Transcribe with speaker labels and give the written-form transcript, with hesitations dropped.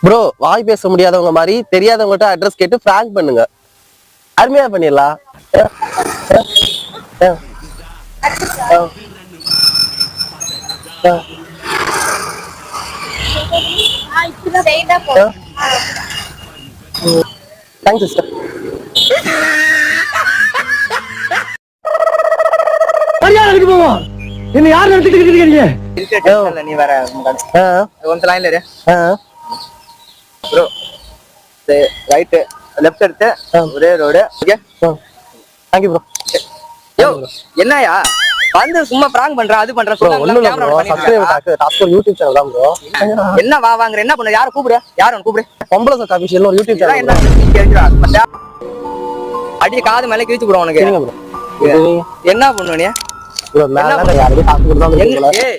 Speaker 1: Bro வாய் பேச முடியாதவங்க மாதிரி தெரியாதவங்ககிட்ட அட்ரஸ் கேட்டு பிராங்க் பண்ணுங்க, அருமையா பண்ணிடலாம். Thanks sister.
Speaker 2: என்ன யார் நடத்திட்டு இருக்கீங்க?
Speaker 3: நீ வேற கொஞ்சம் லைன்ல இரு ப்ரோ. ரைட் லெஃப்ட் எடுத்து ஒரே ரோடு. Okay
Speaker 1: thank you bro.
Speaker 3: யோ என்னயா வந்து சும்மா பிராங்க் பண்ற அது பண்ற
Speaker 1: ப்ரோ ஒண்ணும் இல்ல bro, subscribe task YouTube channel தான் ப்ரோ.
Speaker 3: என்ன வா வாங்குற என்ன பண்ண யார கூப்பிடு யார கூப்பிடு
Speaker 1: பொம்பளை சக் ஆபீஷியல் ஒரு யூடியூப் சேனல்.
Speaker 3: என்ன அடி காது மேல கிழிச்சு போடுவோம் உனக்கு.
Speaker 1: சரிங்க ப்ரோ.
Speaker 3: என்ன பண்ணுவ நீ
Speaker 1: ப்ரோ மேல யாருக்கு காசு கொடுத்தாலும்
Speaker 3: ஏய்